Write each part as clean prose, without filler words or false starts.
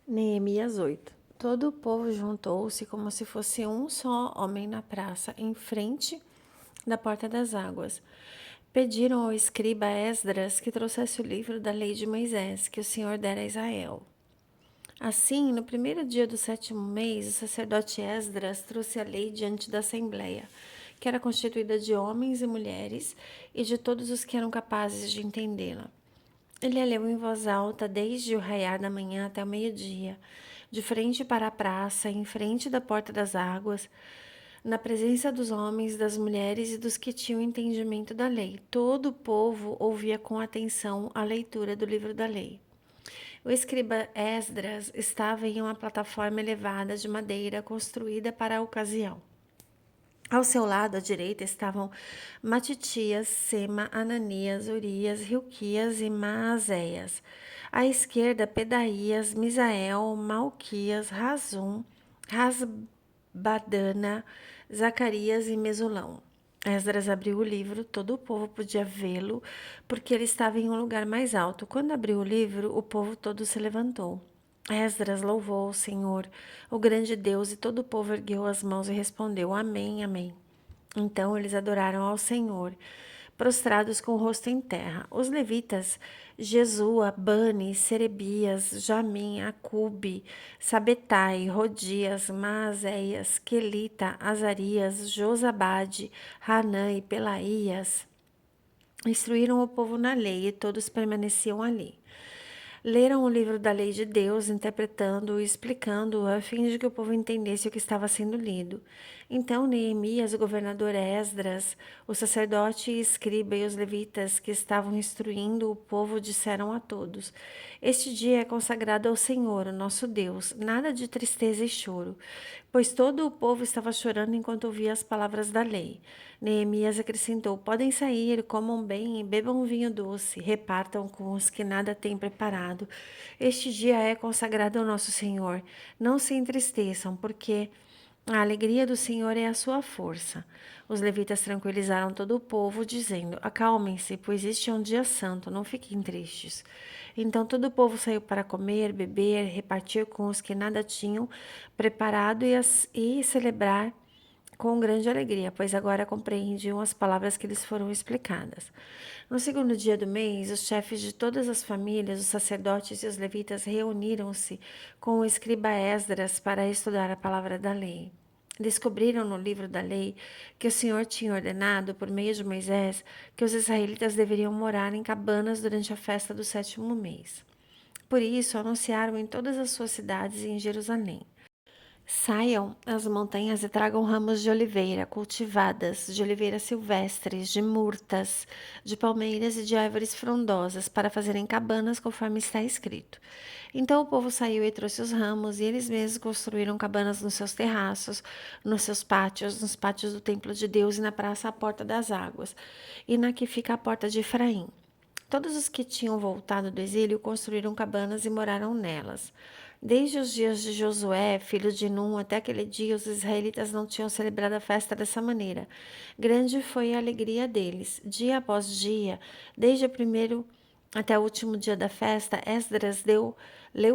Neemias 8. Todo o povo juntou-se como se fosse um só homem na praça, em frente da porta das águas. Pediram ao escriba Esdras que trouxesse o livro da lei de Moisés, que o Senhor dera a Israel. Assim, no primeiro dia do 7º mês, o sacerdote Esdras trouxe a lei diante da assembleia, que era constituída de homens e mulheres e de todos os que eram capazes de entendê-la. Ele a leu em voz alta desde o raiar da manhã até o meio-dia, de frente para a praça, em frente da porta das águas, na presença dos homens, das mulheres e dos que tinham entendimento da lei. Todo o povo ouvia com atenção a leitura do livro da lei. O escriba Esdras estava em uma plataforma elevada de madeira construída para a ocasião. Ao seu lado, à direita, estavam Matitias, Sema, Ananias, Urias, Hilquias e Maazéias. À esquerda, Pedaías, Misael, Malquias, Razum, Rasbadana, Zacarias e Mesulão. Esdras abriu o livro, todo o povo podia vê-lo, porque ele estava em um lugar mais alto. Quando abriu o livro, o povo todo se levantou. Esdras louvou o Senhor, o grande Deus, e todo o povo ergueu as mãos e respondeu: Amém, Amém. Então eles adoraram ao Senhor, prostrados com o rosto em terra. Os levitas, Jesua, Bani, Serebias, Jamim, Acube, Sabetai, Rodias, Maazéias, Quelita, Azarias, Josabade, Hanã e Pelaías, instruíram o povo na lei e todos permaneciam ali. Leram o livro da lei de Deus, interpretando-o e explicando-o, a fim de que o povo entendesse o que estava sendo lido. Então Neemias, o governador Esdras, o sacerdote e escriba e os levitas que estavam instruindo o povo disseram a todos: Este dia é consagrado ao Senhor, o nosso Deus, nada de tristeza e choro, pois todo o povo estava chorando enquanto ouvia as palavras da lei. Neemias acrescentou: Podem sair, comam bem e bebam vinho doce, repartam com os que nada têm preparado. Este dia é consagrado ao nosso Senhor. Não se entristeçam, porque a alegria do Senhor é a sua força. Os levitas tranquilizaram todo o povo, dizendo: Acalmem-se, pois este é um dia santo, não fiquem tristes. Então todo o povo saiu para comer, beber, repartir com os que nada tinham preparado e celebrar com grande alegria, pois agora compreendiam as palavras que lhes foram explicadas. No segundo dia do mês, os chefes de todas as famílias, os sacerdotes e os levitas reuniram-se com o escriba Esdras para estudar a palavra da lei. Descobriram no livro da lei que o Senhor tinha ordenado, por meio de Moisés, que os israelitas deveriam morar em cabanas durante a festa do 7º mês. Por isso, anunciaram em todas as suas cidades e em Jerusalém: Saiam às montanhas e tragam ramos de oliveira cultivadas, de oliveiras silvestres, de murtas, de palmeiras e de árvores frondosas, para fazerem cabanas conforme está escrito. Então o povo saiu e trouxe os ramos, e eles mesmos construíram cabanas nos seus terraços, nos seus pátios, nos pátios do templo de Deus e na praça à porta das águas, e na que fica a porta de Efraim. Todos os que tinham voltado do exílio construíram cabanas e moraram nelas. Desde os dias de Josué, filho de Num, até aquele dia, os israelitas não tinham celebrado a festa dessa maneira. Grande foi a alegria deles. Dia após dia, desde o primeiro até o último dia da festa, Esdras leu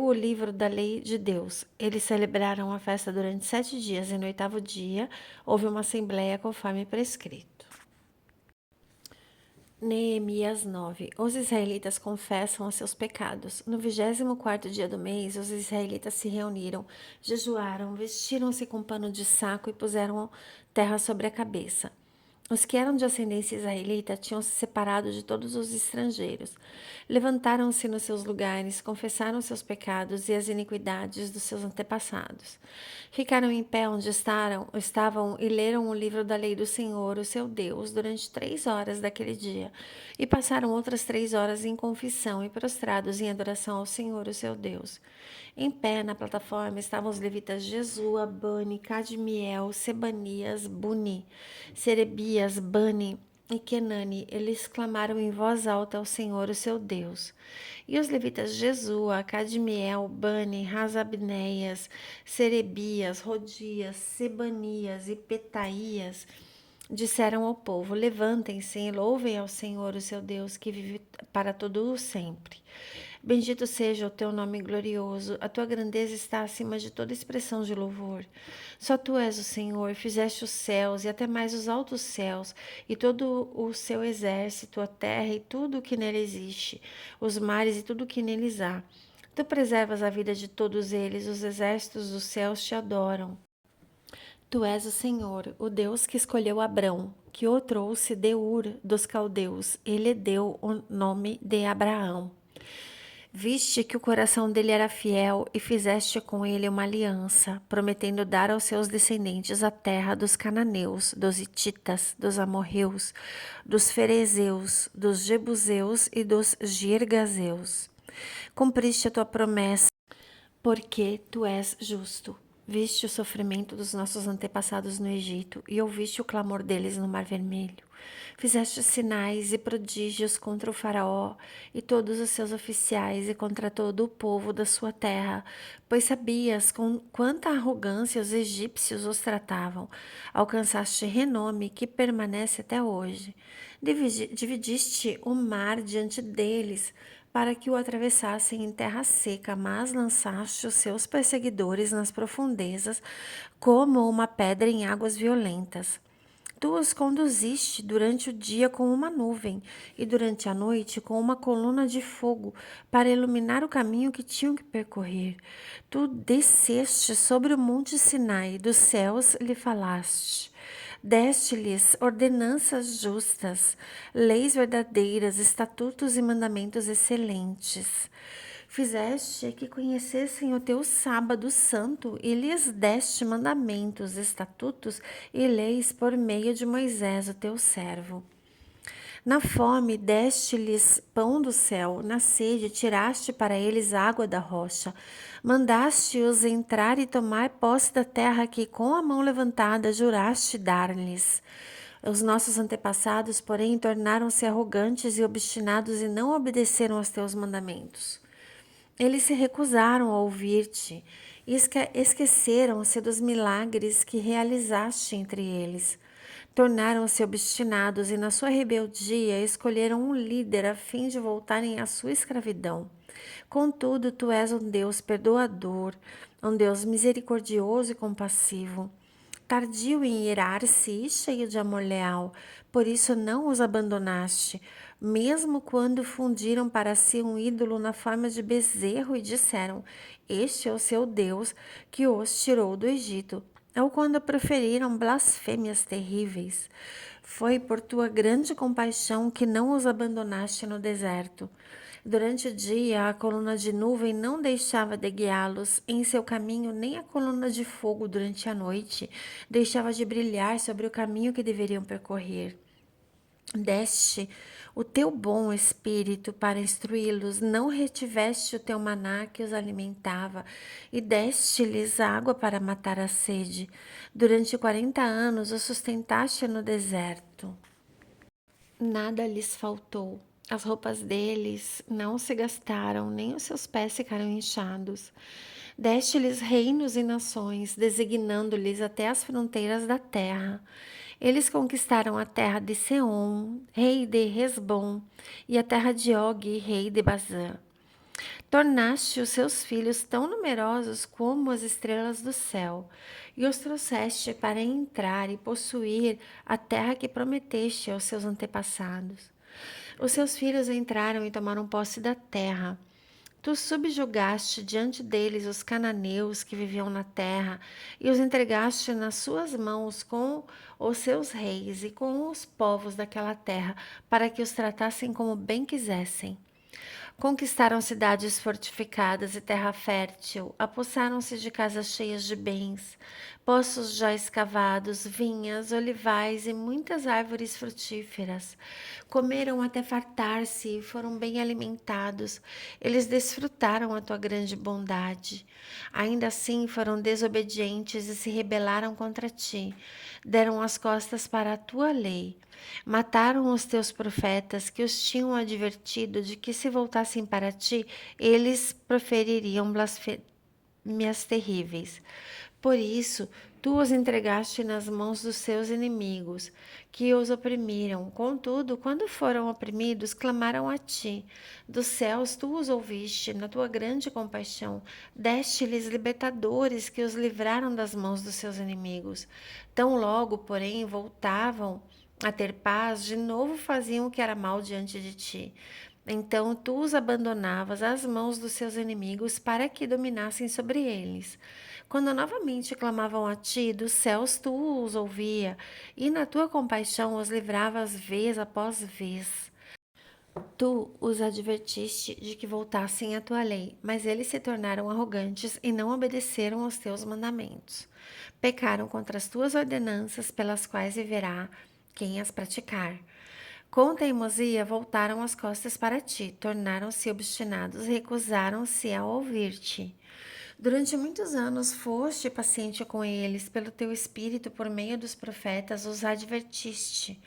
o livro da lei de Deus. Eles celebraram a festa durante 7 dias, e no 8º dia houve uma assembleia conforme prescrito. Neemias 9. Os israelitas confessam os seus pecados. No 24º dia do mês, os israelitas se reuniram, jejuaram, vestiram-se com pano de saco e puseram terra sobre a cabeça. Os que eram de ascendência israelita tinham se separado de todos os estrangeiros. Levantaram-se nos seus lugares, confessaram seus pecados e as iniquidades dos seus antepassados. Ficaram em pé onde estavam e leram o livro da lei do Senhor, o seu Deus, durante 3 horas daquele dia. E passaram outras 3 horas em confissão e prostrados em adoração ao Senhor, o seu Deus. Em pé na plataforma estavam os levitas Jesua, Bani, Cadmiel, Sebanias, Buni, Serebias, Bani e Kenani. Eles clamaram em voz alta ao Senhor, o seu Deus. E os levitas Jesua, Cadmiel, Bani, Rasabneias, Serebias, Rodias, Sebanias e Petaías disseram ao povo: Levantem-se e louvem ao Senhor, o seu Deus, que vive para todo o sempre. Bendito seja o teu nome glorioso, a tua grandeza está acima de toda expressão de louvor. Só tu és o Senhor, fizeste os céus e até mais os altos céus, e todo o seu exército, a terra e tudo o que nele existe, os mares e tudo o que neles há. Tu preservas a vida de todos eles, os exércitos dos céus te adoram. Tu és o Senhor, o Deus que escolheu Abrão, que o trouxe de Ur dos caldeus. Ele deu o nome de Abraão. Viste que o coração dele era fiel e fizeste com ele uma aliança, prometendo dar aos seus descendentes a terra dos cananeus, dos hititas, dos amorreus, dos ferezeus, dos jebuseus e dos girgazeus. Cumpriste a tua promessa, porque tu és justo. Viste o sofrimento dos nossos antepassados no Egito e ouviste o clamor deles no Mar Vermelho. Fizeste sinais e prodígios contra o faraó e todos os seus oficiais e contra todo o povo da sua terra, pois sabias com quanta arrogância os egípcios os tratavam. Alcançaste renome que permanece até hoje. Dividiste o mar diante deles, para que o atravessassem em terra seca, mas lançaste os seus perseguidores nas profundezas, como uma pedra em águas violentas. Tu os conduziste durante o dia com uma nuvem e durante a noite com uma coluna de fogo para iluminar o caminho que tinham que percorrer. Tu desceste sobre o monte Sinai, dos céus lhe falaste. Deste-lhes ordenanças justas, leis verdadeiras, estatutos e mandamentos excelentes. Fizeste que conhecessem o teu sábado santo e lhes deste mandamentos, estatutos e leis por meio de Moisés, o teu servo. Na fome deste-lhes pão do céu, na sede tiraste para eles água da rocha. Mandaste-os entrar e tomar posse da terra que com a mão levantada juraste dar-lhes. Os nossos antepassados, porém, tornaram-se arrogantes e obstinados e não obedeceram aos teus mandamentos. Eles se recusaram a ouvir-te e esqueceram-se dos milagres que realizaste entre eles. Tornaram-se obstinados e, na sua rebeldia, escolheram um líder a fim de voltarem à sua escravidão. Contudo, tu és um Deus perdoador, um Deus misericordioso e compassivo, tardio em irar-se e cheio de amor leal, por isso não os abandonaste, mesmo quando fundiram para si um ídolo na forma de bezerro e disseram: Este é o seu Deus que os tirou do Egito. Ou quando proferiram blasfêmias terríveis. Foi por tua grande compaixão que não os abandonaste no deserto. Durante o dia, a coluna de nuvem não deixava de guiá-los em seu caminho, nem a coluna de fogo durante a noite deixava de brilhar sobre o caminho que deveriam percorrer. Deste o teu bom espírito para instruí-los, não retiveste o teu maná que os alimentava, e deste-lhes água para matar a sede. Durante 40 anos os sustentaste no deserto. Nada lhes faltou. As roupas deles não se gastaram, nem os seus pés ficaram inchados. Deste-lhes reinos e nações, designando-lhes até as fronteiras da terra. Eles conquistaram a terra de Seom, rei de Hesbom, e a terra de Og, rei de Bazã. Tornaste os seus filhos tão numerosos como as estrelas do céu, e os trouxeste para entrar e possuir a terra que prometeste aos seus antepassados. Os seus filhos entraram e tomaram posse da terra. Tu subjugaste diante deles os cananeus que viviam na terra e os entregaste nas suas mãos com os seus reis e com os povos daquela terra, para que os tratassem como bem quisessem. Conquistaram cidades fortificadas e terra fértil, apossaram-se de casas cheias de bens, poços já escavados, vinhas, olivais e muitas árvores frutíferas. Comeram até fartar-se e foram bem alimentados. Eles desfrutaram a tua grande bondade. Ainda assim foram desobedientes e se rebelaram contra ti. Deram as costas para a tua lei. Mataram os teus profetas que os tinham advertido de que se voltassem para ti, eles profeririam blasfêmias terríveis. Por isso, Tu os entregaste nas mãos dos seus inimigos, que os oprimiram. Contudo, quando foram oprimidos, clamaram a ti. Dos céus tu os ouviste, na tua grande compaixão. Deste-lhes libertadores que os livraram das mãos dos seus inimigos. Tão logo, porém, voltavam a ter paz, de novo faziam o que era mal diante de ti. Então tu os abandonavas às mãos dos seus inimigos para que dominassem sobre eles. Quando novamente clamavam a ti, dos céus tu os ouvia, e na tua compaixão os livravas vez após vez. Tu os advertiste de que voltassem à tua lei, mas eles se tornaram arrogantes e não obedeceram aos teus mandamentos. Pecaram contra as tuas ordenanças, pelas quais viverá quem as praticar. Com teimosia voltaram as costas para ti, tornaram-se obstinados e recusaram-se a ouvir-te. Durante muitos anos foste paciente com eles, pelo teu espírito, por meio dos profetas, os advertiste.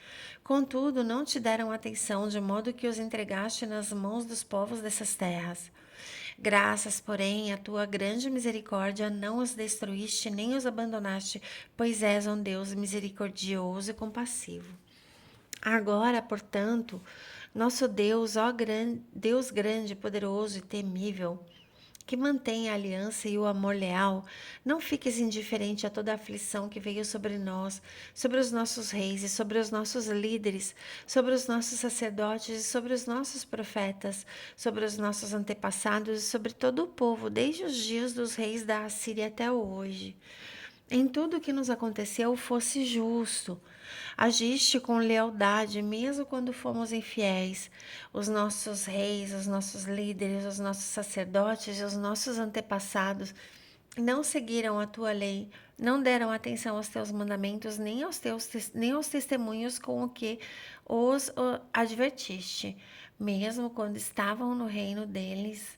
Contudo, não te deram atenção, de modo que os entregaste nas mãos dos povos dessas terras. Graças, porém, à tua grande misericórdia, não os destruíste nem os abandonaste, pois és um Deus misericordioso e compassivo. Agora, portanto, nosso Deus, Deus grande, poderoso e temível, que mantém a aliança e o amor leal, não fiques indiferente a toda a aflição que veio sobre nós, sobre os nossos reis e sobre os nossos líderes, sobre os nossos sacerdotes e sobre os nossos profetas, sobre os nossos antepassados e sobre todo o povo, desde os dias dos reis da Assíria até hoje. Em tudo o que nos aconteceu, fosse justo. Agiste com lealdade, mesmo quando fomos infiéis. Os nossos reis, os nossos líderes, os nossos sacerdotes e os nossos antepassados não seguiram a tua lei, não deram atenção aos teus mandamentos, nem aos testemunhos com o que os advertiste, mesmo quando estavam no reino deles,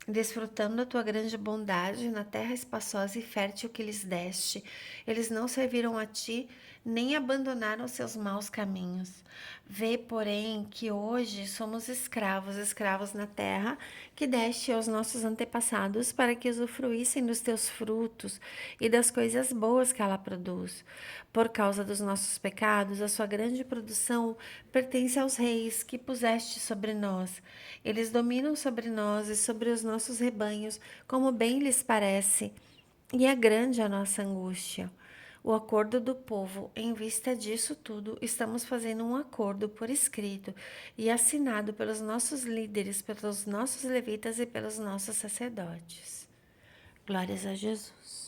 desfrutando da tua grande bondade na terra espaçosa e fértil que lhes deste. Eles não serviram a ti, nem abandonaram seus maus caminhos. Vê, porém, que hoje somos escravos, escravos na terra que deste aos nossos antepassados para que usufruíssem dos teus frutos e das coisas boas que ela produz. Por causa dos nossos pecados, a sua grande produção pertence aos reis que puseste sobre nós. Eles dominam sobre nós e sobre os nossos rebanhos, como bem lhes parece, e é grande a nossa angústia. O acordo do povo, em vista disso tudo, estamos fazendo um acordo por escrito e assinado pelos nossos líderes, pelos nossos levitas e pelos nossos sacerdotes. Glórias a Jesus.